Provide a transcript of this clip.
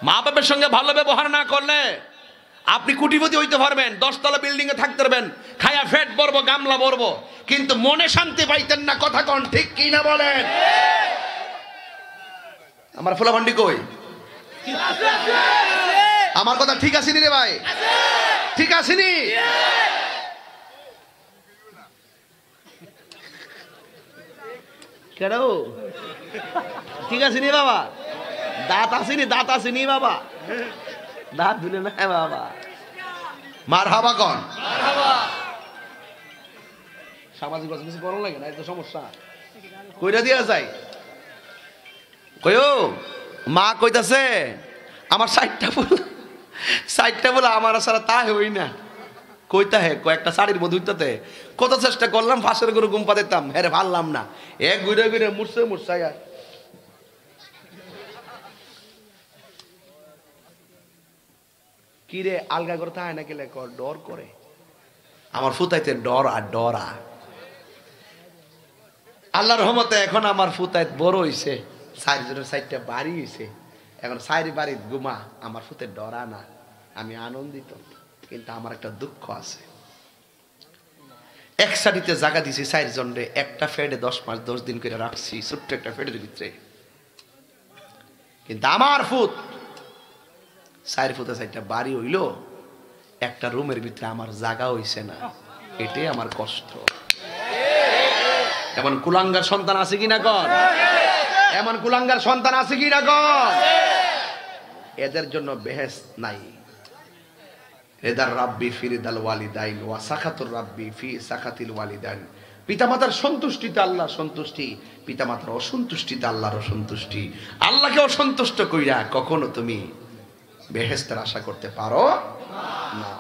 মা বাবার সঙ্গে ভালো ব্যবহার না করলে আপনি কোটিপতি হইতে পারবেন, 10 তলা বিল্ডিং এ থাকতে পারবেন, খায়া ফেট ভরবো, গামলা ভরবো, কিন্তু মনে শান্তি পাইতেন না। কথা কোন ঠিক কি না বলেন? আমার ফুলাভান্ডি কই? আমার কথা ঠিক আসেনি রে ভাই? ঠিক আসেনি? কেন ঠিক আসেনি বাবা? দাঁত আসেনি? দাঁত আসেনি বাবা? দাঁত ধুলে না বাবা। মার হাবা কন। সামাজিক কিছু করো লাগে না, এত সমস্যা কইরা দিয়া যায়। কইও মা কইতাছে আমার 60টা বলে আমার সারা তা হই না। কইতা হে কয়েকটা শাড়ির মধ্যে উঠতে কত চেষ্টা করলাম, ফাঁসের গরু গুম্পা দিতাম, হ্যাঁ ভাললাম না। এক ঘুরে ঘুরে মুরসাইয়া কিরে আলগা করতে হয় না গেলে ডর করে। আমার ফুতাইতে ডর আর ডরা। আল্লাহর রহমতে এখন আমার ফুতাইত বড় হইছে, 4টা বাড়ি হইছে, এখন 4 বাড়ি ঘুমা। আমার ফুতে ডরা না, আমি আনন্দিত। কিন্তু আমার একটা দুঃখ আছে, এক সারিতে জায়গা দিছি 4 জনরে, একটা ফেডে 10 মাস 10 দিন করে রাখছি, ছোট্ট একটা ফেডের ভিতরে। কিন্তু আমার ফুত 4 ফুটে 4টা বাড়ি হইল, একটা রুমের ভিতরে আমার জায়গা হইছে না। এটাই আমার কষ্ট। এমন কুলাঙ্গার সন্তান আছে কিনা কন? এমন কুলাঙ্গার সন্তান আছে কিনা কন? এদের জন্য বেহেশত নাই। এদার রাব্বি ফিরিদাল ওয়ালিদাইন ওয়া সাখাতুর রাব্বি ফি সাখাতিল ওয়ালিদাইন। পিতামাতার সন্তুষ্টিতে আল্লাহর সন্তুষ্টি, পিতামাতার অসন্তুষ্টিতে আল্লাহর অসন্তুষ্টি। আল্লাহকে অসন্তুষ্ট কইরা কখনো তুমি বেহেশতের আশা করতে পারো না।